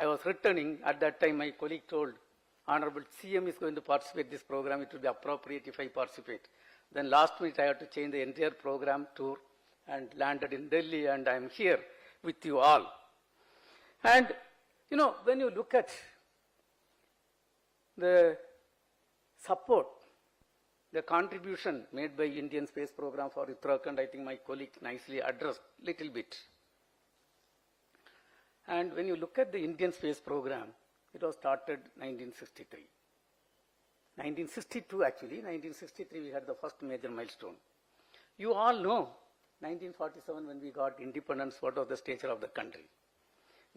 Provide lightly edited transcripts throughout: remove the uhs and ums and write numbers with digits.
I was returning. At that time, my colleague told, Honorable CM is going to participate in this program. It will be appropriate if I participate. Then last minute, I had to change the entire program tour and landed in Delhi, and I am here with you all. And, you know, when you look at the support, the contribution made by Indian Space Program for Uttarakhand, I think my colleague nicely addressed little bit. And when you look at the Indian Space Program, it was started 1963. 1962 actually, 1963 we had the first major milestone. You all know 1947 when we got independence, what was the stature of the country?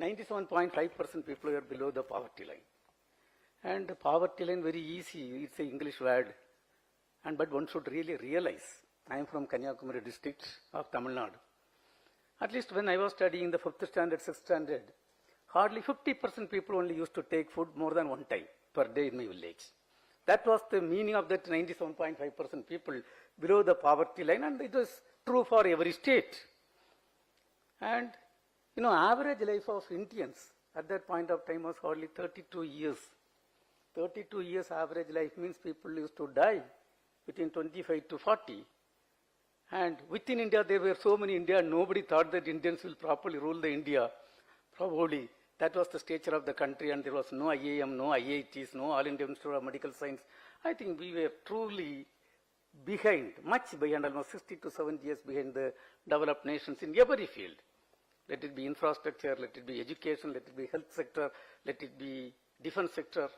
97.5% people were below the poverty line. And the poverty line very easy, it's an English word. But one should really realize, I am from Kanyakumari district of Tamil Nadu. At least when I was studying the 5th standard, 6th standard, hardly 50% people only used to take food more than one time per day in my village. That was the meaning of that 97.5% people below the poverty line, and it was true for every state. And, you know, average life of Indians at that point of time was hardly 32 years. 32 years average life means people used to die between 25 to 40. And within India, there were so many India, nobody thought that Indians will properly rule the India. Probably that was the stature of the country, and there was no IIM, no IITs, no All India Institute of Medical Science. I think we were truly behind, much behind, almost 60 to 70 years behind the developed nations in every field. Let it be infrastructure, let it be education, let it be health sector, let it be defense sector.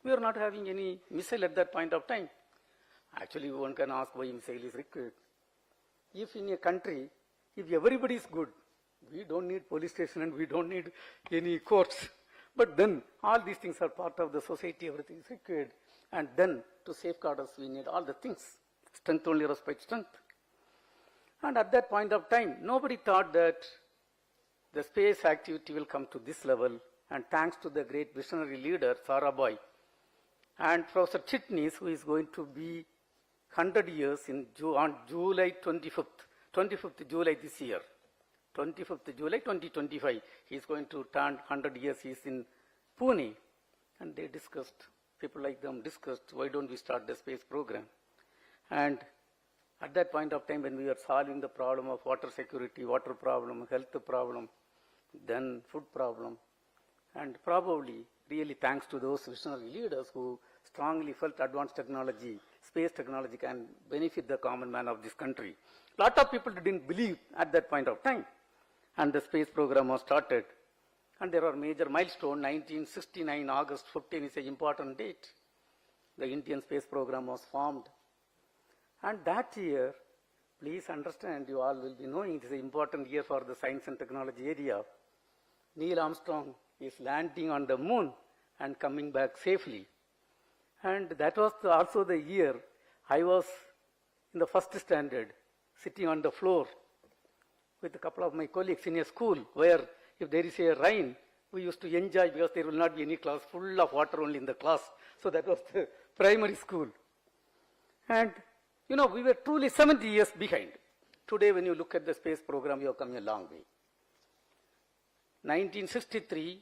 We are not having any missile at that point of time. Actually, one can ask why missile is required. If in a country, if everybody is good, we don't need police station and we don't need any courts. But then all these things are part of the society, everything is required. And then to safeguard us, we need all the things. Strength only respects strength. And at that point of time, nobody thought that the space activity will come to this level. And thanks to the great visionary leader, Sarabhai, and Professor Chitnis, who is going to be 100 years on July 25th July this year. 25th July 2025, he is going to turn 100 years. He is in Pune. And they discussed, people like them discussed, why don't we start the space program? And at that point of time when we were solving the problem of water security, water problem, health problem, then food problem, and probably really thanks to those visionary leaders who strongly felt advanced technology, space technology can benefit the common man of this country. A lot of people didn't believe at that point of time. And the space program was started. And there are major milestones. 1969, August 15 is an important date. The Indian space program was formed. And that year, please understand, you all will be knowing it is an important year for the science and technology area. Neil Armstrong is landing on the moon and coming back safely. And that was also the year I was in the first standard, sitting on the floor with a couple of my colleagues in a school where if there is a rain, we used to enjoy because there will not be any class, full of water only in the class. So that was the primary school. And, you know, we were truly 70 years behind. Today, when you look at the space program, you have come a long way. 1963,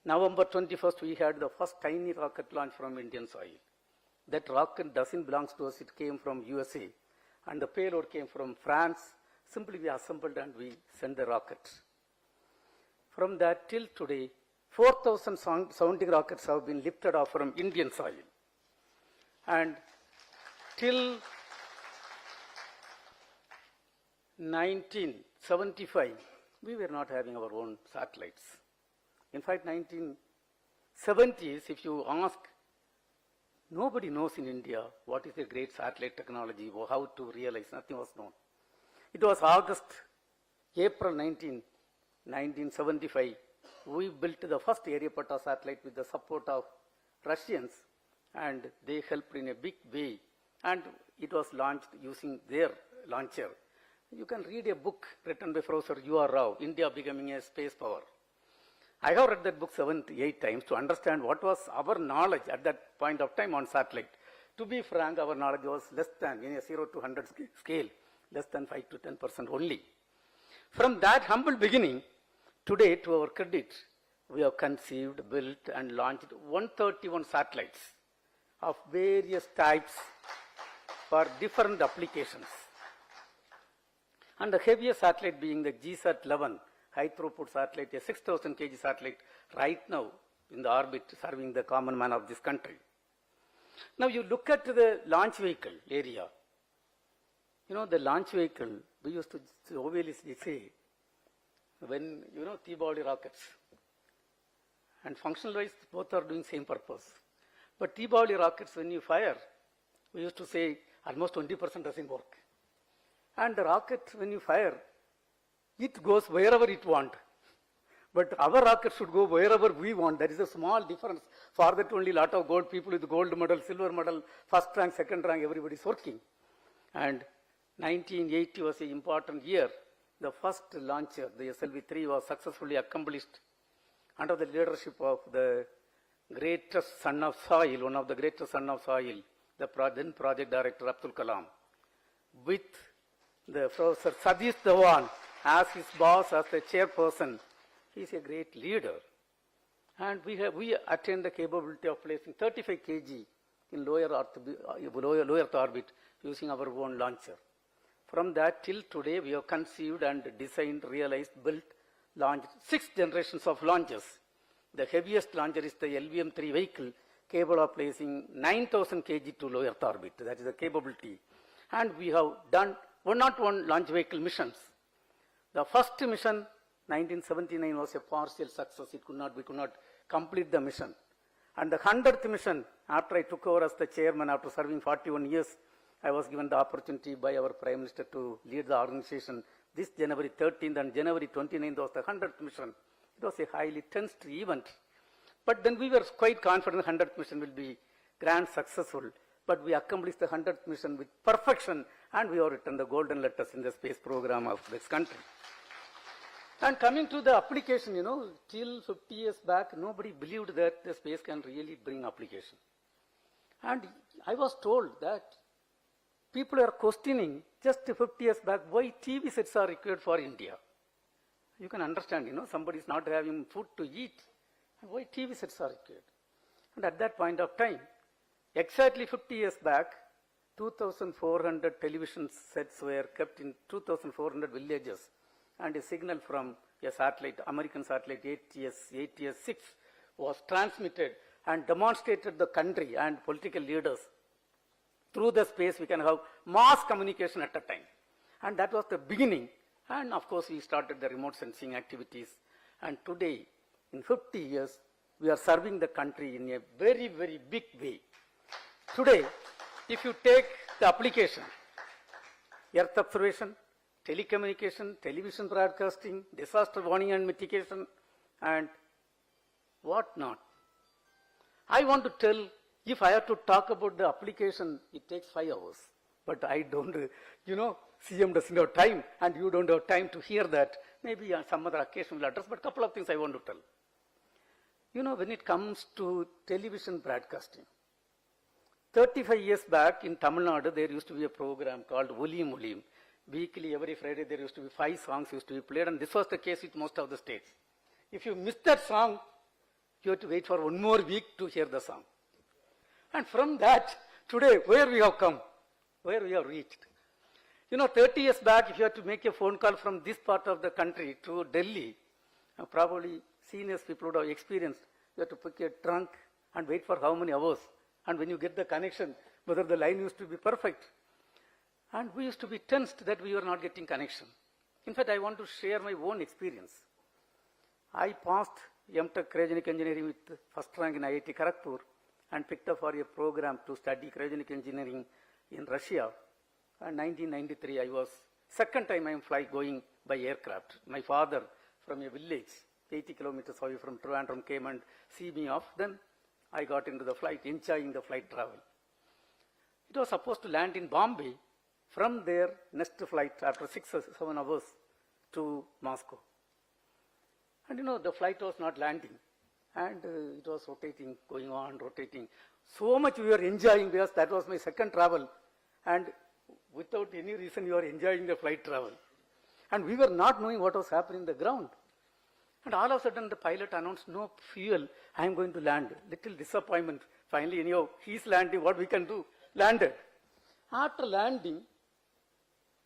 November 21st, we had the first tiny rocket launch from Indian soil. That rocket doesn't belong to us, it came from USA. And the payload came from France. Simply we assembled and we sent the rockets. From that till today, 4,000 sounding rockets have been lifted off from Indian soil. And till 1975, we were not having our own satellites. In fact, 1970s, if you ask, nobody knows in India what is a great satellite technology or how to realize, nothing was known. It was April 1975, we built the first Aryapata satellite with the support of Russians, and they helped in a big way, and it was launched using their launcher. You can read a book written by Professor U.R. Rao, India Becoming a Space Power. I have read that book 7 to 8 times to understand what was our knowledge at that point of time on satellite. To be frank, our knowledge was less than, in a 0 to 100 scale, less than 5 to 10% only. From that humble beginning, today, to our credit, we have conceived, built, and launched 131 satellites of various types for different applications. And the heaviest satellite being the GSAT-11, high throughput satellite, a 6,000 kg satellite right now in the orbit serving the common man of this country. Now you look at the launch vehicle area. The launch vehicle, we used to obviously say, when, T-body rockets, and functional wise, both are doing same purpose. But T-body rockets, when you fire, we used to say almost 20% doesn't work. And the rocket, when you fire, it goes wherever it wants. But our rocket should go wherever we want. There is a small difference. For that only lot of gold people with gold medal, silver medal, first rank, second rank, everybody is working. And 1980 was an important year. The first launcher, the SLV-3, was successfully accomplished under the leadership of the greatest son of soil, one of the greatest son of soil, the then project director Abdul Kalam, with the Professor Satish Dhawan as his boss, as the chairperson. He is a great leader. And we attained the capability of placing 35 kg in low Earth orbit using our own launcher. From that till today, we have conceived and designed, realized, built, launched 6 generations of launches. The heaviest launcher is the LVM-3 vehicle, capable of placing 9,000 kg to low Earth orbit. That is the capability. And we have done 101 launch vehicle missions. The first mission, 1979, was a partial success. We could not complete the mission. And the 100th mission, after I took over as the chairman, after serving 41 years, I was given the opportunity by our Prime Minister to lead the organization. This January 13th and January 29th was the 100th mission. It was a highly tensed event. But then we were quite confident the 100th mission will be grand successful. But we accomplished the 100th mission with perfection, and we have written the golden letters in the space program of this country. And coming to the application, till 50 years back, nobody believed that the space can really bring application. And I was told that people are questioning just 50 years back why TV sets are required for India. You can understand, somebody is not having food to eat, and why TV sets are required. And at that point of time, exactly 50 years back, 2,400 television sets were kept in 2,400 villages, and a signal from a satellite, American satellite ATS-6 was transmitted and demonstrated the country and political leaders. Through the space, we can have mass communication at a time. And that was the beginning. And of course, we started the remote sensing activities. And today, in 50 years, we are serving the country in a very, very big way. Today, if you take the application, Earth observation, telecommunication, television broadcasting, disaster warning and mitigation, and what not. I want to tell, if I have to talk about the application, it takes 5 hours. But I don't, CM doesn't have time, and you don't have time to hear that. Maybe on some other occasion we'll address, but a couple of things I want to tell. When it comes to television broadcasting, 35 years back in Tamil Nadu, there used to be a program called Olim Olim. Weekly, every Friday, there used to be 5 songs used to be played, and this was the case with most of the states. If you miss that song, you have to wait for 1 more week to hear the song. And from that, today, where we have come, where we have reached. 30 years back, if you had to make a phone call from this part of the country to Delhi, probably seniors people would have experienced, you have to pick a trunk and wait for how many hours. And when you get the connection, whether the line used to be perfect. And we used to be tensed that we were not getting connection. In fact, I want to share my own experience. I passed M.Tech Cryogenic Engineering with first rank in IIT Kharagpur and picked up for a program to study cryogenic engineering in Russia. And 1993, I was, second time I am going by aircraft. My father from a village, 80 kilometers away from Trivandrum, came and see me off. Then I got into the flight, enjoying the flight travel. It was supposed to land in Bombay. From there, next flight after 6 or 7 hours to Moscow. And the flight was not landing. And it was rotating, going on, rotating. So much we were enjoying because that was my second travel. And without any reason, we were enjoying the flight travel. And we were not knowing what was happening on the ground. And all of a sudden the pilot announced, no fuel, I am going to land. Little disappointment. Finally, anyhow, he's landing, what we can do? Landed. After landing,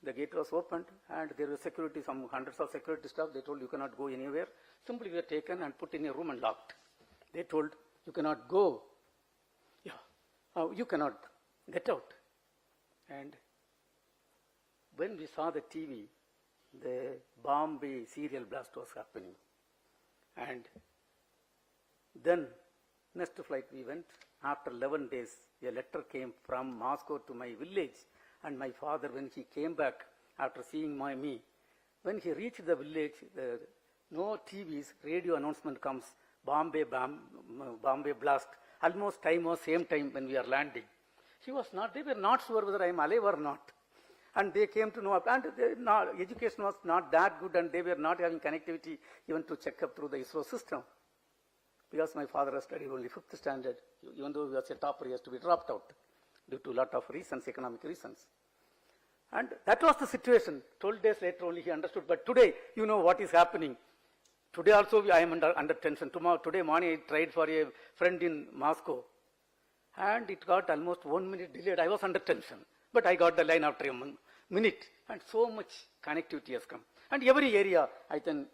the gate was opened and there was security, some hundreds of security staff. They told you cannot go anywhere. Simply we were taken and put in a room and locked. They told you cannot go. You cannot get out. And when we saw the TV, the Bombay serial blast was happening. And then next flight we went. After 11 days, a letter came from Moscow to my village. And my father, when he came back after seeing me, when he reached the village, no TVs, radio announcement comes, Bombay blast. Almost time was same time when we are landing. They were not sure whether I am alive or not. And they came to know, and education was not that good and they were not having connectivity even to check up through the ISRO system. Because my father has studied only 5th standard, even though he was a topper, he has to be dropped out due to a lot of reasons, economic reasons. And that was the situation. 12 days later only he understood. But today, you know what is happening. Today also I am under tension. Today morning I tried for a friend in Moscow. And it got almost 1 minute delayed. I was under tension. But I got the line after a minute. And so much connectivity has come. And every area, I think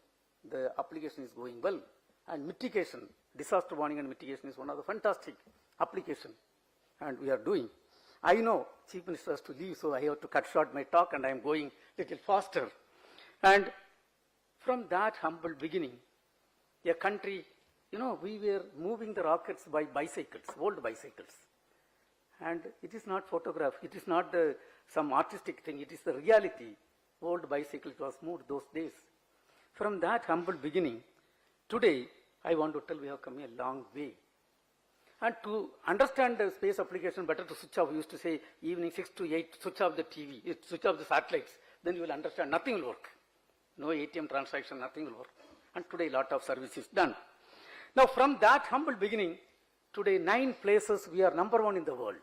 the application is going well. And mitigation, disaster warning and mitigation is one of the fantastic applications. And we are doing. I know Chief Minister has to leave, so I have to cut short my talk and I am going a little faster. And from that humble beginning, a country, we were moving the rockets by bicycles, old bicycles. And it is not photograph, it is not some artistic thing, it is the reality. Old bicycle was moved those days. From that humble beginning, today I want to tell we have come a long way. And to understand the space application, better to switch off. We used to say evening 6 to 8, switch off the TV, switch off the satellites. Then you will understand nothing will work. No ATM transaction, nothing will work. And today a lot of service is done. Now from that humble beginning, today 9 places we are number 1 in the world.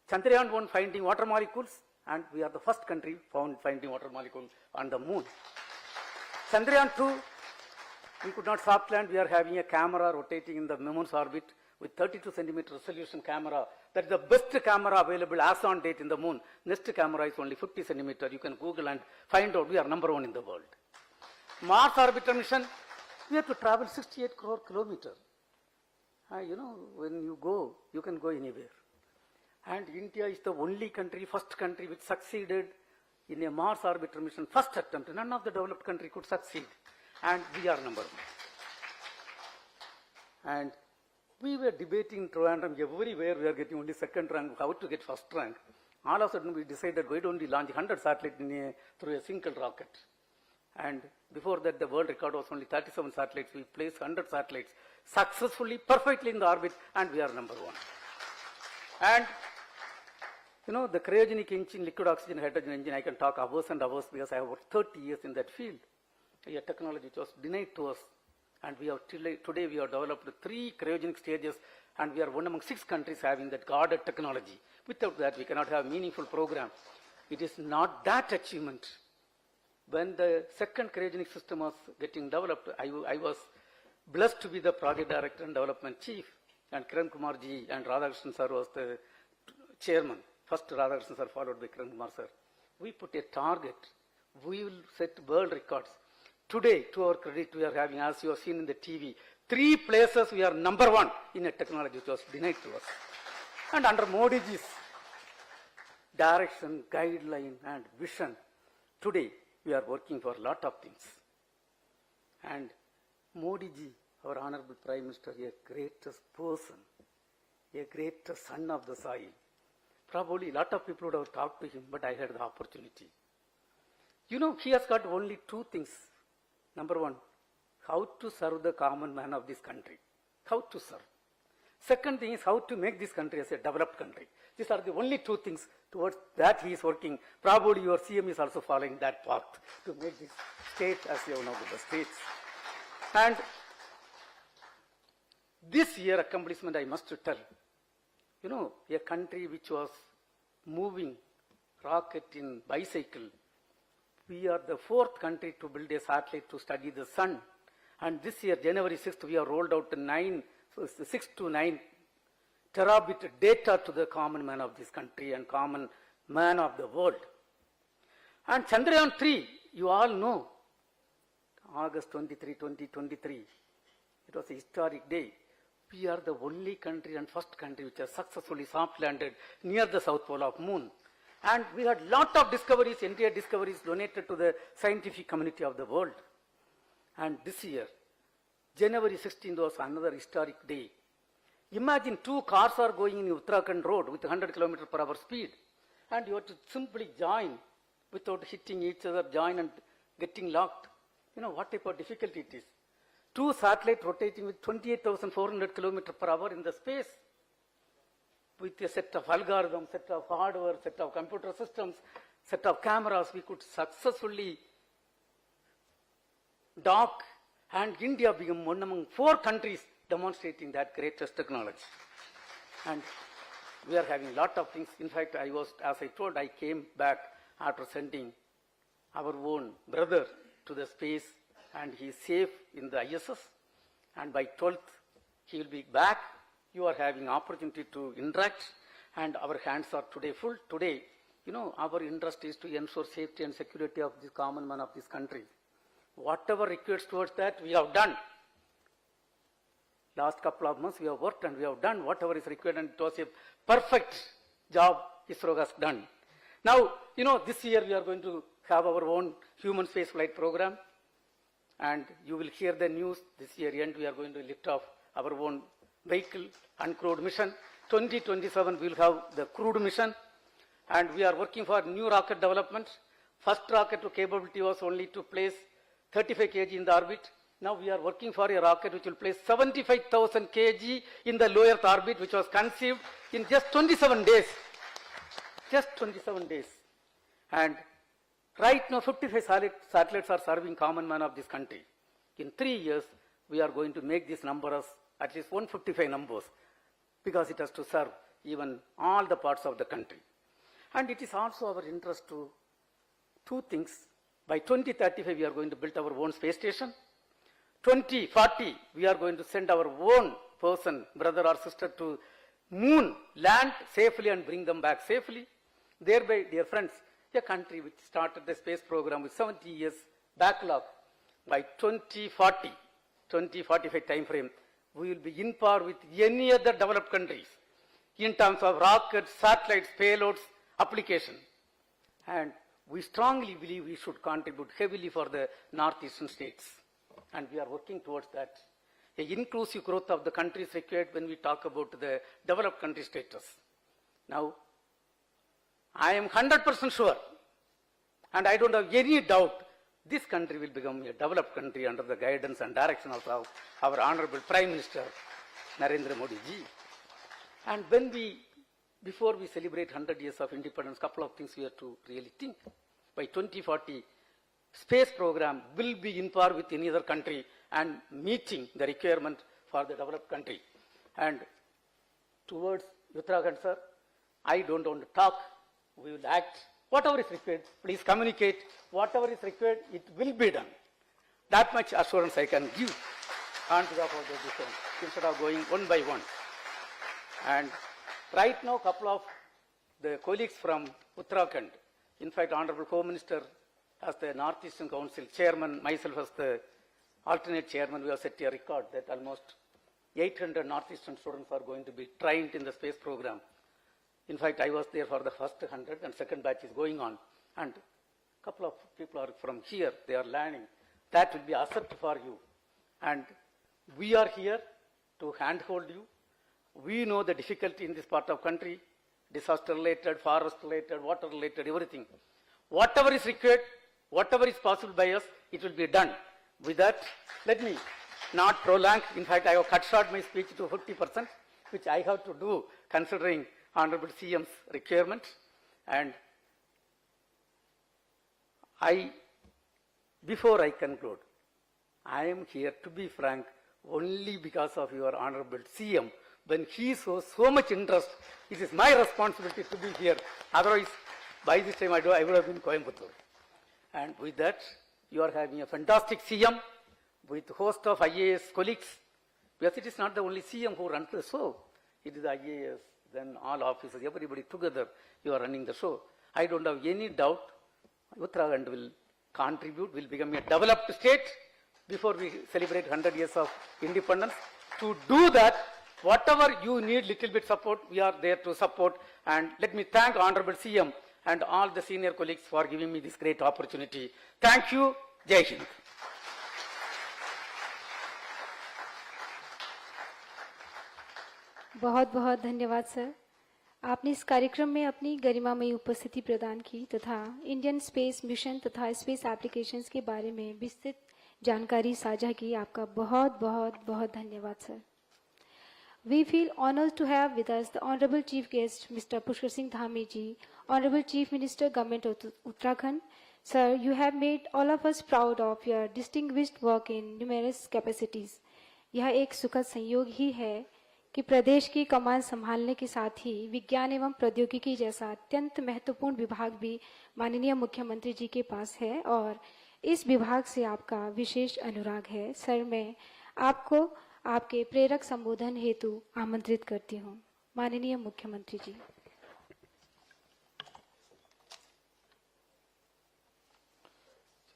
Chandrayaan 1 finding water molecules, and we are the first country finding water molecule on the moon. Chandrayaan 2, we could not soft land. We are having a camera rotating in the moon's orbit with 32 centimeter resolution camera. That is the best camera available as on date in the moon. Next camera is only 50 centimeter. You can Google and find out we are number 1 in the world. Mars orbiter mission, we have to travel 68 crore kilometers. When you go, you can go anywhere. And India is the only country, first country which succeeded in a Mars orbiter mission, first attempt. None of the developed country could succeed. And we are number 1. And we were debating Trivandrum, everywhere we are getting only second rank, how to get first rank. All of a sudden we decided why don't we launch 100 satellites through a single rocket. And before that the world record was only 37 satellites. We placed 100 satellites successfully, perfectly in the orbit, and we are number 1. And the cryogenic engine, liquid oxygen hydrogen engine, I can talk hours and hours because I have worked 30 years in that field. A technology which was denied to us. And we have today we have developed 3 cryogenic stages, and we are one among 6 countries having that guarded technology. Without that, we cannot have a meaningful program. It is not that achievement. When the second cryogenic system was getting developed, I was blessed to be the project director and development chief, and Kiran Kumar ji and Radhakrishnan sir was the chairman. First Radhakrishnan sir followed by Kiran Kumar sir. We put a target. We will set world records. Today, to our credit, we are having, as you have seen in the TV, 3 places we are number 1 in a technology which was denied to us. And under Modi ji's direction, guideline and vision, today we are working for a lot of things. And Modi ji, our Honorable Prime Minister, a greatest person, a greatest son of the soil. Probably a lot of people would have talked to him, but I had the opportunity. He has got only 2 things. Number 1, how to serve the common man of this country. How to serve. Second thing is how to make this country as a developed country. These are the only 2 things towards that he is working. Probably your CM is also following that path to make this state as one of the states. And this year accomplishment I must tell. A country which was moving rocket in bicycle. We are the 4th country to build a satellite to study the sun. And this year, January 6th, we have rolled out 6 to 9 terabit data to the common man of this country and common man of the world. And Chandrayaan 3, you all know, August 23, 2023, it was a historic day. We are the only country and first country which has successfully soft landed near the south pole of moon. And we had lot of discoveries, entire discoveries donated to the scientific community of the world. And this year, January 16th was another historic day. Imagine 2 cars are going in Uttarakhand road with 100 km/h speed. And you have to simply join without hitting each other, join and getting locked. You know what type of difficulty it is. 2 satellites rotating with 28,400 km/h in the space. With a set of algorithms, set of hardware, set of computer systems, set of cameras, we could successfully dock, and India became one among 4 countries demonstrating that greatest technology. And we are having a lot of things. In fact, as I told, I came back after sending our own brother to the space, and he is safe in the ISS. And by 12th, he will be back. You are having opportunity to interact, and our hands are today full. Today, you know, our interest is to ensure safety and security of the common man of this country. Whatever requires towards that, we have done. Last couple of months, we have worked and we have done whatever is required, and it was a perfect job ISRO has done. Now, you know, this year we are going to have our own human space flight program, and you will hear the news this year end. We are going to lift off our own vehicle, uncrewed mission. 2027 we will have the crewed mission, and we are working for new rocket development. First rocket to capability was only to place 35 kg in the orbit. Now we are working for a rocket which will place 75,000 kg in the low Earth orbit, which was conceived in just 27 days. Just 27 days. And right now 55 satellites are serving common man of this country. In 3 years, we are going to make this number as at least 155 numbers, because it has to serve even all the parts of the country. And it is also our interest to 2 things. By 2035, we are going to build our own space station. 2040, we are going to send our own person, brother or sister, to moon, land safely and bring them back safely. Thereby, dear friends, a country which started the space program with 70 years backlog, by 2040, 2045 time frame, we will be in par with any other developed countries in terms of rockets, satellites, payloads, application. And we strongly believe we should contribute heavily for the northeastern states. And we are working towards that. An inclusive growth of the country is required when we talk about the developed country status. Now, I am 100% sure, and I don't have any doubt, this country will become a developed country under the guidance and direction of our Honorable Prime Minister, Narendra Modi ji. And when before we celebrate 100 years of independence, couple of things we have to really think. By 2040, space program will be in par with any other country and meeting the requirement for the developed country. And towards Uttarakhand, sir, I don't want to talk, we will act. Whatever is required, please communicate. Whatever is required, it will be done. That much assurance I can give on behalf of the defense, instead of going one by one. And right now, couple of the colleagues from Uttarakhand, in fact, Honorable Home Minister as the Northeastern Council Chairman, myself as the alternate Chairman, we have set a record that almost 800 Northeastern students are going to be trained in the space program. In fact, I was there for the first 100, and second batch is going on. And a couple of people are from here, they are learning. That will be asset for you. And we are here to handhold you. We know the difficulty in this part of country, disaster related, forest related, water related, everything. Whatever is required, whatever is possible by us, it will be done. With that, let me not prolong. In fact, I have cut short my speech to 50%, which I have to do considering Honorable CM's requirement. And before I conclude, I am here, to be frank, only because of your Honorable CM. When he shows so much interest, it is my responsibility to be here. Otherwise, by this time I would have been Coimbatore. And with that, you are having a fantastic CM, with host of IAS colleagues, because it is not the only CM who runs the show, it is the IAS, then all officers, everybody together, you are running the show. I don't have any doubt Uttarakhand will contribute, will become a developed state before we celebrate 100 years of independence. To do that, whatever you need little bit support, we are there to support. And let me thank Honorable CM and all the senior colleagues for giving me this great opportunity. Thank you. Jai Hind. बहुत बहुत धन्यवाद sir, आपने इस कार्यक्रम में अपनी गरिमामयी उपस्थिति प्रदान की तथा इंडियन स्पेस मिशन तथा स्पेस एप्लीकेशंस के बारे में विस्तृत जानकारी साझा की। आपका बहुत बहुत बहुत धन्यवाद sir. We feel honored to have with us the Honorable Chief Guest, Mr. Pushkar Singh Dhami ji, Honorable Chief Minister, Government of Uttarakhand. Sir, you have made all of us proud of your distinguished work in numerous capacities. यह एक सुखद संयोग ही है कि प्रदेश की कमान संभालने के साथ ही विज्ञान एवं प्रौद्योगिकी जैसा अत्यंत महत्वपूर्ण विभाग भी माननीय मुख्यमंत्री जी के पास है और इस विभाग से आपका विशेष अनुराग है। सर, मैं आपको आपके प्रेरक संबोधन हेतु आमंत्रित करती हूँ। माननीय मुख्यमंत्री जी।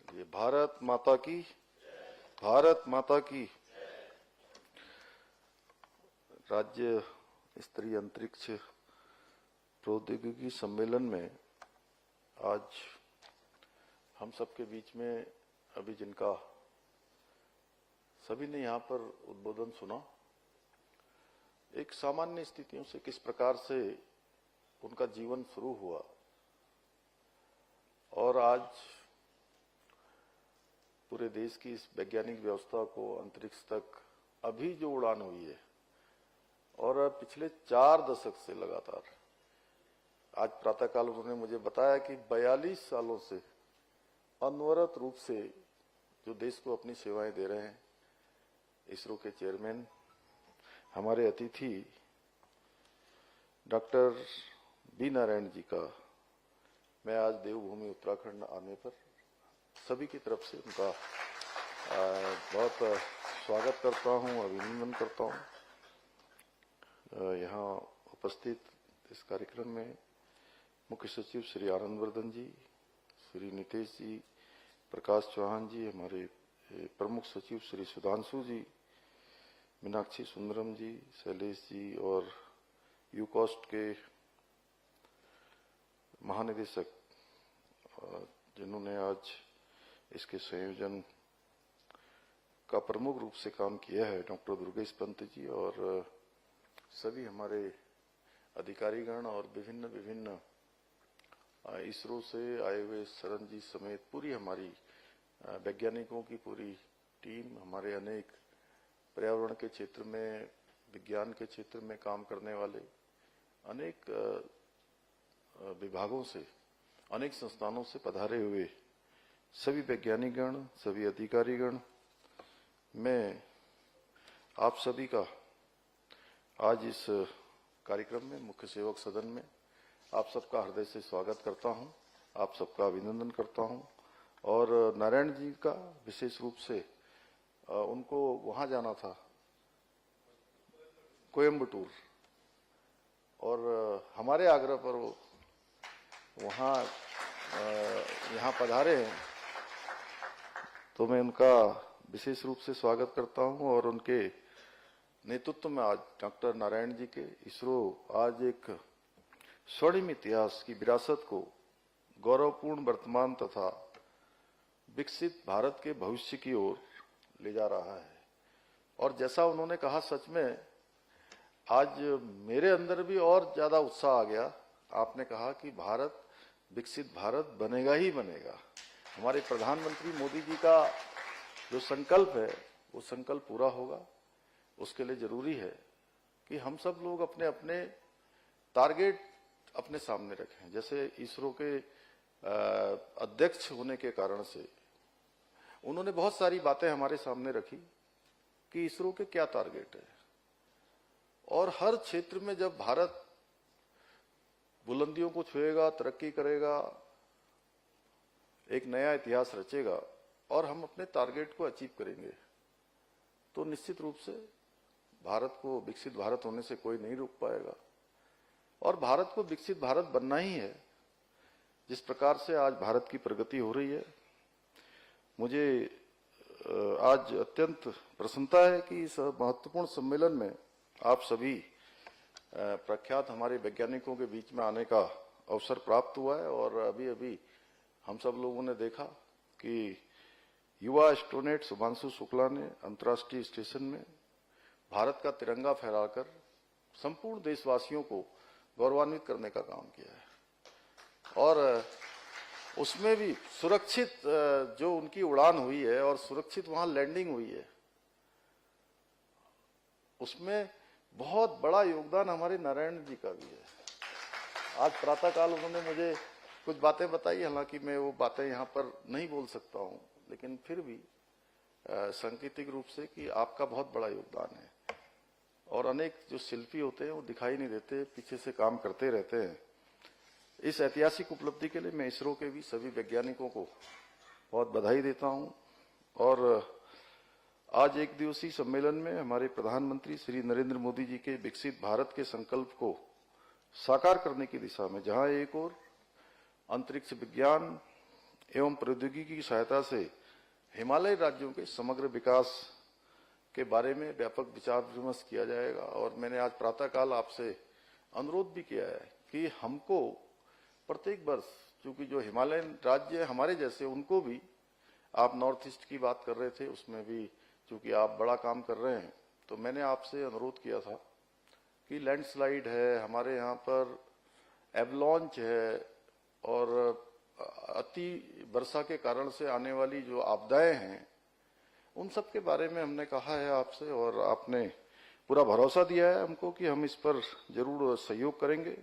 चलिए, भारत माता की, भारत माता की। राज्य स्तरीय अंतरिक्ष प्रौद्योगिकी सम्मेलन में आज हम सबके बीच में अभी जिनका सभी ने यहाँ पर उद्बोधन सुना, एक सामान्य स्थितियों से किस प्रकार से उनका जीवन शुरू हुआ और आज पूरे देश की इस वैज्ञानिक व्यवस्था को अंतरिक्ष तक अभी जो उड़ान हुई है और पिछले 4 दशक से लगातार, आज प्रातःकाल उन्होंने मुझे बताया कि 42 सालों से अनवरत रूप से जो देश को अपनी सेवाएं दे रहे हैं, इसरो के चेयरमैन हमारे अतिथि डॉक्टर बी नारायण जी का मैं आज देवभूमि उत्तराखंड आने पर सभी की तरफ से उनका बहुत स्वागत करता हूं, अभिनंदन करता हूं। यहाँ उपस्थित इस कार्यक्रम में मुख्य सचिव श्री आनंदवर्धन जी, श्री नितेश जी, प्रकाश चौहान जी, हमारे प्रमुख सचिव श्री सुधांशु जी, मीनाक्षी सुंदरम जी, शैलेश जी और यूकॉस्ट के महानिदेशक जिन्होंने आज इसके संयोजन का प्रमुख रूप से काम किया है, डॉक्टर दुर्गेश पंत जी और सभी हमारे अधिकारीगण और विभिन्न इसरो से आए हुए शरण जी समेत पूरी हमारी वैज्ञानिकों की पूरी टीम, हमारे अनेक पर्यावरण के क्षेत्र में, विज्ञान के क्षेत्र में काम करने वाले अनेक विभागों से, अनेक संस्थानों से पधारे हुए सभी वैज्ञानिकगण, सभी अधिकारीगण, मैं आप सभी का आज इस कार्यक्रम में मुख्य सेवक सदन में आप सबका हृदय से स्वागत करता हूं, आप सबका अभिनंदन करता हूं और नारायण जी का विशेष रूप से उनको वहां जाना था, कोयम्बटूर, और हमारे आग्रह पर वो वहां यहाँ पधारे हैं, तो मैं उनका विशेष रूप से स्वागत करता हूं और उनके नेतृत्व में आज डॉक्टर नारायण जी के इसरो आज एक स्वर्णिम इतिहास की विरासत को गौरवपूर्ण वर्तमान तथा विकसित भारत के भविष्य की ओर ले जा रहा है। और जैसा उन्होंने कहा, सच में आज मेरे अंदर भी और ज्यादा उत्साह आ गया। आपने कहा कि भारत विकसित भारत बनेगा ही बनेगा। हमारे प्रधानमंत्री मोदी जी का जो संकल्प है वो संकल्प पूरा होगा। उसके लिए जरूरी है कि हम सब लोग अपने अपने टारगेट अपने सामने रखें। जैसे इसरो के अध्यक्ष होने के कारण से उन्होंने बहुत सारी बातें हमारे सामने रखी कि इसरो के क्या टारगेट है, और हर क्षेत्र में जब भारत बुलंदियों को छुएगा, तरक्की करेगा, एक नया इतिहास रचेगा और हम अपने टारगेट को अचीव करेंगे, तो निश्चित रूप से भारत को विकसित भारत होने से कोई नहीं रोक पाएगा। और भारत को विकसित भारत बनना ही है। जिस प्रकार से आज भारत की प्रगति हो रही है, मुझे आज अत्यंत प्रसन्नता है कि इस महत्वपूर्ण सम्मेलन में आप सभी प्रख्यात हमारे वैज्ञानिकों के बीच में आने का अवसर प्राप्त हुआ है। और अभी अभी हम सब लोगों ने देखा कि युवा एस्ट्रोनॉट शुभांशु शुक्ला ने अंतर्राष्ट्रीय स्टेशन में भारत का तिरंगा फहराकर संपूर्ण देशवासियों को गौरवान्वित करने का काम किया है। और उसमें भी सुरक्षित जो उनकी उड़ान हुई है और सुरक्षित वहां लैंडिंग हुई है, उसमें बहुत बड़ा योगदान हमारे नारायण जी का भी है। आज प्रातःकाल उन्होंने मुझे कुछ बातें बताई, हालांकि मैं वो बातें यहाँ पर नहीं बोल सकता हूँ, लेकिन फिर भी सांकेतिक रूप से कि आपका बहुत बड़ा योगदान है। और अनेक जो शिल्पी होते हैं वो दिखाई नहीं देते, पीछे से काम करते रहते हैं। इस ऐतिहासिक उपलब्धि के लिए मैं इसरो के भी सभी वैज्ञानिकों को बहुत बधाई देता हूं। और आज एक दिवसीय सम्मेलन में हमारे प्रधानमंत्री श्री नरेंद्र मोदी जी के विकसित भारत के संकल्प को साकार करने की दिशा में, जहां एक ओर अंतरिक्ष विज्ञान एवं प्रौद्योगिकी की सहायता से हिमालय राज्यों के समग्र विकास के बारे में व्यापक विचार विमर्श किया जाएगा। और मैंने आज प्रातःकाल आपसे अनुरोध भी किया है कि हमको प्रत्येक वर्ष, चूंकि जो हिमालयन राज्य हमारे जैसे, उनको भी, आप नॉर्थ ईस्ट की बात कर रहे थे, उसमें भी चूंकि आप बड़ा काम कर रहे हैं, तो मैंने आपसे अनुरोध किया था कि लैंडस्लाइड है, हमारे यहाँ पर एवलॉन्च है, और अति वर्षा के कारण से आने वाली जो आपदाएं हैं, उन सब के बारे में हमने कहा है आपसे। और आपने पूरा भरोसा दिया है हमको कि हम इस पर जरूर सहयोग करेंगे।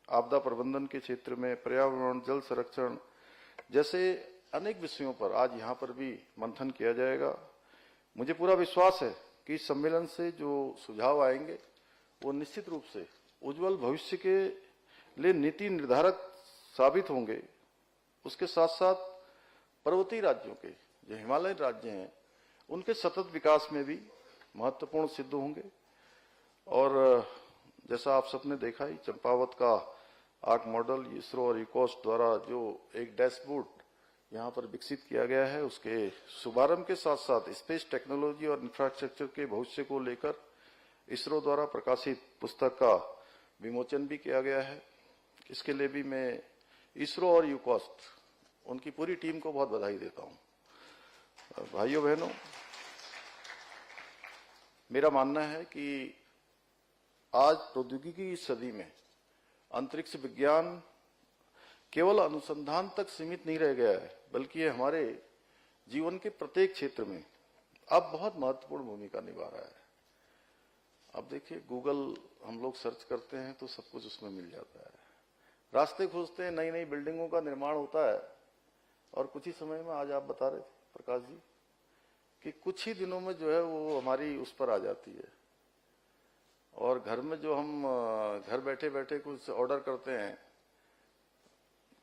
आपदा प्रबंधन के क्षेत्र में पर्यावरण, जल संरक्षण जैसे अनेक विषयों पर आज यहाँ पर भी मंथन किया जाएगा। मुझे पूरा विश्वास है कि इस सम्मेलन से जो सुझाव आएंगे वो निश्चित रूप से उज्जवल भविष्य के लिए नीति निर्धारक साबित होंगे। उसके साथ साथ पर्वतीय राज्यों के, जो हिमालयन राज्य हैं, उनके सतत विकास में भी महत्वपूर्ण सिद्ध होंगे। और जैसा आप सबने देखा ही, चंपावत का आर्क मॉडल इसरो और यूकोस्ट द्वारा जो एक डैशबोर्ड यहाँ पर विकसित किया गया है, उसके शुभारंभ के साथ साथ स्पेस टेक्नोलॉजी और इंफ्रास्ट्रक्चर के भविष्य को लेकर इसरो द्वारा प्रकाशित पुस्तक का विमोचन भी किया गया है। इसके लिए भी मैं इसरो और यूकोस्ट, उनकी पूरी टीम को बहुत बधाई देता हूँ। भाइयों बहनों, मेरा मानना है कि आज प्रौद्योगिकी की सदी में अंतरिक्ष विज्ञान केवल अनुसंधान तक सीमित नहीं रह गया है, बल्कि ये हमारे जीवन के प्रत्येक क्षेत्र में अब बहुत महत्वपूर्ण भूमिका निभा रहा है। अब देखिए, गूगल हम लोग सर्च करते हैं तो सब कुछ उसमें मिल जाता है। रास्ते खोजते हैं, नई नई बिल्डिंगों का निर्माण होता है, और कुछ ही समय में, आज आप बता रहे थे प्रकाश जी, कि कुछ ही दिनों में जो है वो हमारी उस पर आ जाती है। और घर में जो हम घर बैठे बैठे कुछ ऑर्डर करते हैं,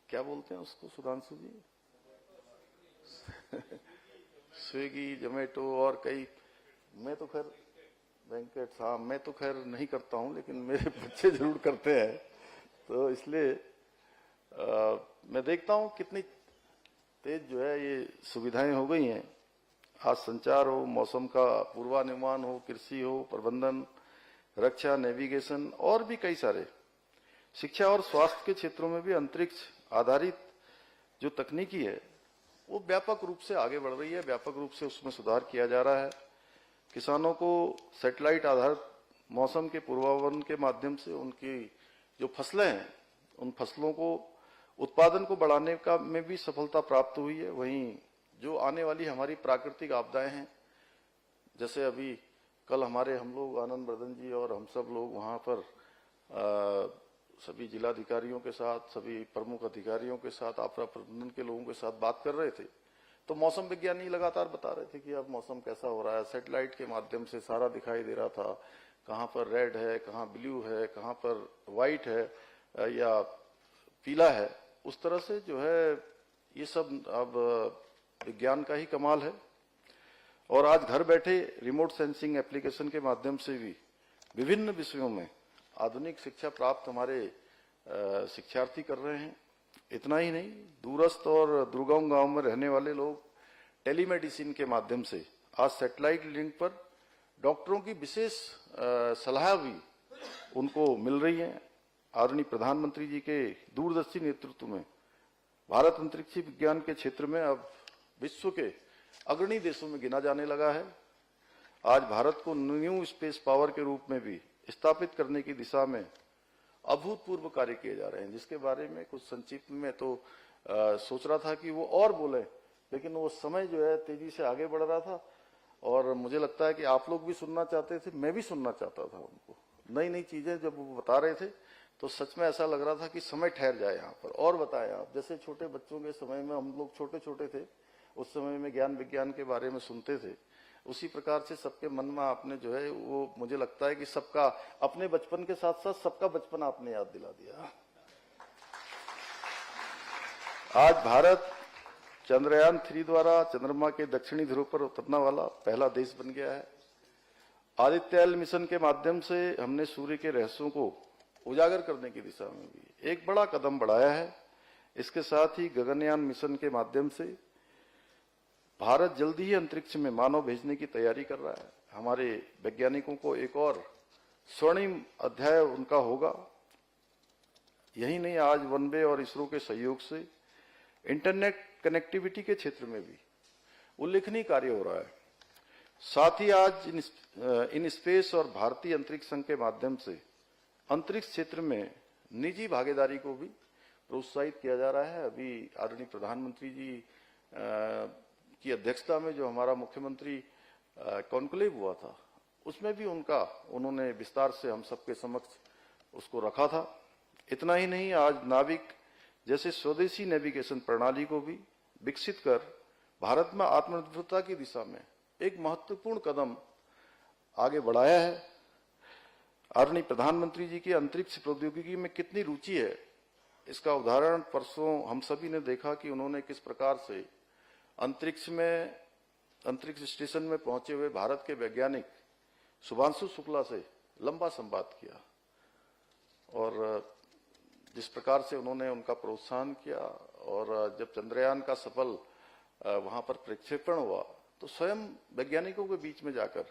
क्या बोलते हैं उसको सुधांशु जी? स्विगी, जोमेटो और कई, मैं तो खैर बैंकेट, हाँ मैं तो खैर नहीं करता हूं, लेकिन मेरे बच्चे जरूर करते हैं। तो इसलिए मैं देखता हूं कितनी तेज जो है ये सुविधाएं हो गई हैं। आज संचार हो, मौसम का पूर्वानुमान हो, कृषि हो, प्रबंधन, रक्षा, नेविगेशन और भी कई सारे, शिक्षा और स्वास्थ्य के क्षेत्रों में भी अंतरिक्ष आधारित जो तकनीकी है वो व्यापक रूप से आगे बढ़ रही है, व्यापक रूप से उसमें सुधार किया जा रहा है। किसानों को सैटेलाइट आधारित मौसम के पूर्वानुमान के माध्यम से उनकी जो फसलें हैं, उन फसलों को उत्पादन को बढ़ाने का में भी सफलता प्राप्त हुई है। वहीं जो आने वाली हमारी प्राकृतिक आपदाएं हैं, जैसे अभी कल हमारे हम लोग आनंद वर्धन जी और हम सब लोग वहां पर सभी जिलाधिकारियों के साथ, सभी प्रमुख अधिकारियों के साथ, आपदा प्रबंधन के लोगों के साथ बात कर रहे थे, तो मौसम विज्ञानी लगातार बता रहे थे कि अब मौसम कैसा हो रहा है। सैटेलाइट के माध्यम से सारा दिखाई दे रहा था, कहाँ पर रेड है, कहाँ ब्लू है, कहाँ पर व्हाइट है या पीला है। उस तरह से जो है ये सब अब विज्ञान का ही कमाल है। और आज घर बैठे रिमोट सेंसिंग एप्लीकेशन के माध्यम से भी विभिन्न विषयों में आधुनिक शिक्षा प्राप्त हमारे शिक्षार्थी कर रहे हैं। इतना ही नहीं, दूरस्थ और दुर्गम गांव में रहने वाले लोग टेलीमेडिसिन के माध्यम से आज सैटेलाइट लिंक पर डॉक्टरों की विशेष सलाह भी उनको मिल रही है। आदरणीय प्रधानमंत्री जी के दूरदर्शी नेतृत्व में भारत अंतरिक्ष विज्ञान के क्षेत्र में अब विश्व के अग्रणी देशों में गिना जाने लगा है। आज भारत को न्यू स्पेस पावर के रूप में भी स्थापित करने की दिशा में अभूतपूर्व कार्य किए जा रहे हैं, जिसके बारे में कुछ संक्षिप्त में तो सोच रहा था कि वो और बोले, लेकिन वो समय जो है तेजी से आगे बढ़ रहा था और मुझे लगता है कि आप लोग भी सुनना चाहते थे, मैं भी सुनना चाहता था उनको। नई नई चीजें जब वो बता रहे थे तो सच में ऐसा लग रहा था कि समय ठहर जाए यहाँ पर और बताएं आप। जैसे छोटे बच्चों के समय में हम लोग छोटे छोटे थे, उस समय में ज्ञान विज्ञान के बारे में सुनते थे, उसी प्रकार से सबके मन में आपने जो है वो मुझे लगता है कि सबका अपने बचपन के साथ साथ सबका बचपन आपने याद दिला दिया। आज भारत चंद्रयान 3 द्वारा चंद्रमा के दक्षिणी ध्रुव पर उतरने वाला पहला देश बन गया है। आदित्य एल मिशन के माध्यम से हमने सूर्य के रहस्यों को उजागर करने की दिशा में भी एक बड़ा कदम बढ़ाया है। इसके साथ ही गगनयान मिशन के माध्यम से भारत जल्दी ही अंतरिक्ष में मानव भेजने की तैयारी कर रहा है। हमारे वैज्ञानिकों को एक और स्वर्णिम अध्याय उनका होगा। यही नहीं, आज वनवे और इसरो के सहयोग से इंटरनेट कनेक्टिविटी के क्षेत्र में भी उल्लेखनीय कार्य हो रहा है। साथ ही आज इन स्पेस और भारतीय अंतरिक्ष संघ के माध्यम से अंतरिक्ष क्षेत्र में निजी भागीदारी को भी प्रोत्साहित किया जा रहा है। अभी आदरणीय प्रधानमंत्री जी की अध्यक्षता में जो हमारा मुख्यमंत्री कॉन्क्लेव हुआ था, उसमें भी उन्होंने विस्तार से हम सबके समक्ष उसको रखा था। इतना ही नहीं, आज नाविक जैसे स्वदेशी नेविगेशन प्रणाली को भी विकसित कर भारत में आत्मनिर्भरता की दिशा में एक महत्वपूर्ण कदम आगे बढ़ाया है। आदरणीय प्रधानमंत्री जी की अंतरिक्ष प्रौद्योगिकी में कितनी रुचि है, इसका उदाहरण परसों हम सभी ने देखा कि उन्होंने किस प्रकार से अंतरिक्ष स्टेशन में पहुंचे हुए भारत के वैज्ञानिक शुभांशु शुक्ला से लंबा संवाद किया और जिस प्रकार से उन्होंने उनका प्रोत्साहन किया। और जब चंद्रयान का सफल वहां पर प्रक्षेपण हुआ तो स्वयं वैज्ञानिकों के बीच में जाकर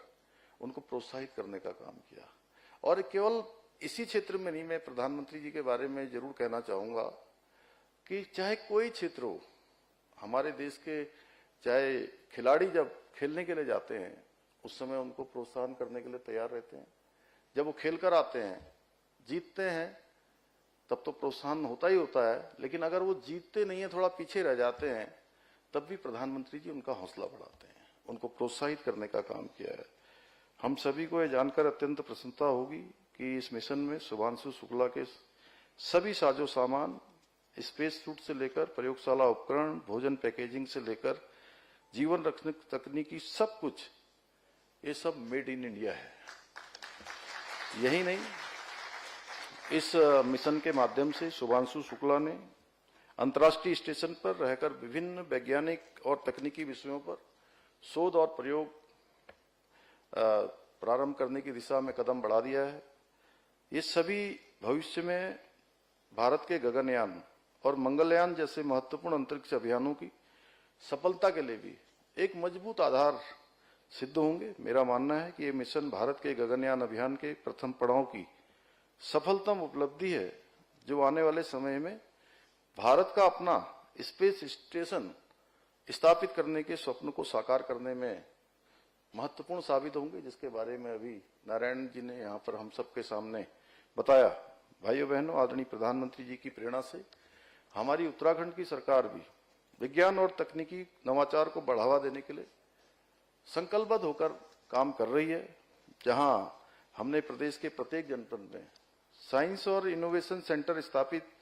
उनको प्रोत्साहित करने का काम किया। और केवल इसी क्षेत्र में नहीं, मैं प्रधानमंत्री जी के बारे में जरूर कहना चाहूंगा कि चाहे कोई क्षेत्र हो, हमारे देश के चाहे खिलाड़ी जब खेलने के लिए जाते हैं उस समय उनको प्रोत्साहन करने के लिए तैयार रहते हैं। जब वो खेल कर आते हैं, जीतते हैं, तब तो प्रोत्साहन होता ही होता है, लेकिन अगर वो जीतते नहीं है, थोड़ा पीछे रह जाते हैं, तब भी प्रधानमंत्री जी उनका हौसला बढ़ाते हैं, उनको प्रोत्साहित करने का काम किया है। हम सभी को यह जानकर अत्यंत प्रसन्नता होगी कि इस मिशन में शुभांशु शुक्ला के सभी साजो सामान, स्पेस सूट से लेकर प्रयोगशाला उपकरण, भोजन पैकेजिंग से लेकर जीवन रक्षक तकनीकी, सब कुछ ये सब मेड इन इंडिया है। यही नहीं, इस मिशन के माध्यम से शुभांशु शुक्ला ने अंतर्राष्ट्रीय स्टेशन पर रहकर विभिन्न वैज्ञानिक और तकनीकी विषयों पर शोध और प्रयोग प्रारंभ करने की दिशा में कदम बढ़ा दिया है। ये सभी भविष्य में भारत के गगनयान और मंगलयान जैसे महत्वपूर्ण अंतरिक्ष अभियानों की सफलता के लिए भी एक मजबूत आधार सिद्ध होंगे। मेरा मानना है कि ये मिशन भारत के गगनयान अभियान के प्रथम पड़ाव की सफलतम उपलब्धि है, जो आने वाले समय में भारत का अपना स्पेस स्टेशन स्थापित करने के स्वप्न को साकार करने में महत्वपूर्ण साबित होंगे, जिसके बारे में अभी नारायण जी ने यहाँ पर हम सबके सामने बताया। भाइयों बहनों, आदरणीय प्रधानमंत्री जी की प्रेरणा से हमारी उत्तराखंड की सरकार भी विज्ञान और तकनीकी नवाचार को बढ़ावा देने के लिए संकल्पबद्ध होकर काम कर रही है। जहां हमने प्रदेश के प्रत्येक जनपद में साइंस और इनोवेशन सेंटर स्थापित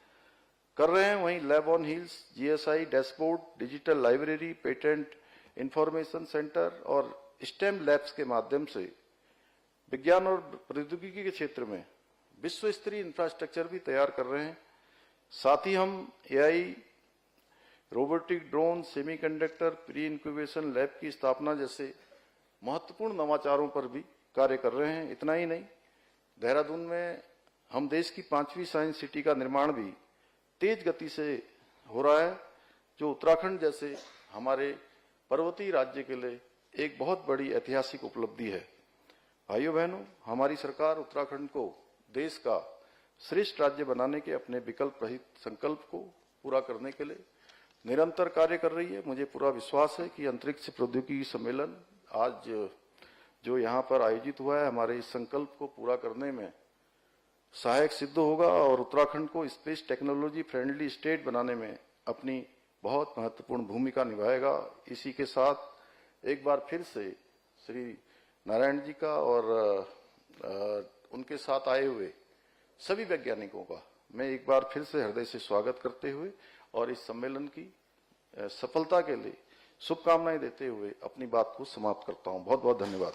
कर रहे हैं, वहीं lab on hills, GSI dashboard, digital library, patent information centre और स्टेम लैब्स के माध्यम से विज्ञान और प्रौद्योगिकी के क्षेत्र में विश्व स्तरीय इंफ्रास्ट्रक्चर भी तैयार कर रहे हैं। साथ ही हम AI, robotic, drone, semiconductor, pre incubation lab की स्थापना जैसे महत्वपूर्ण नवाचारों पर भी कार्य कर रहे हैं। इतना ही नहीं, देहरादून में हम देश की 5वीं साइंस सिटी का निर्माण भी तेज गति से हो रहा है, जो उत्तराखंड जैसे हमारे पर्वतीय राज्य के लिए एक बहुत बड़ी ऐतिहासिक उपलब्धि है। भाइयों बहनों, हमारी सरकार उत्तराखंड को देश का श्रेष्ठ राज्य बनाने के अपने विकल्प रहित संकल्प को पूरा करने के लिए निरंतर कार्य कर रही है। मुझे पूरा विश्वास है कि अंतरिक्ष प्रौद्योगिकी सम्मेलन आज जो यहाँ पर आयोजित हुआ है, हमारे इस संकल्प को पूरा करने में सहायक सिद्ध होगा और उत्तराखंड को स्पेस टेक्नोलॉजी फ्रेंडली स्टेट बनाने में अपनी बहुत महत्वपूर्ण भूमिका निभाएगा। इसी के साथ एक बार फिर से श्री नारायण जी का और उनके साथ आए हुए सभी वैज्ञानिकों का मैं एक बार फिर से हृदय से स्वागत करते हुए और इस सम्मेलन की सफलता के लिए शुभकामनाएं देते हुए अपनी बात को समाप्त करता हूं। बहुत बहुत धन्यवाद।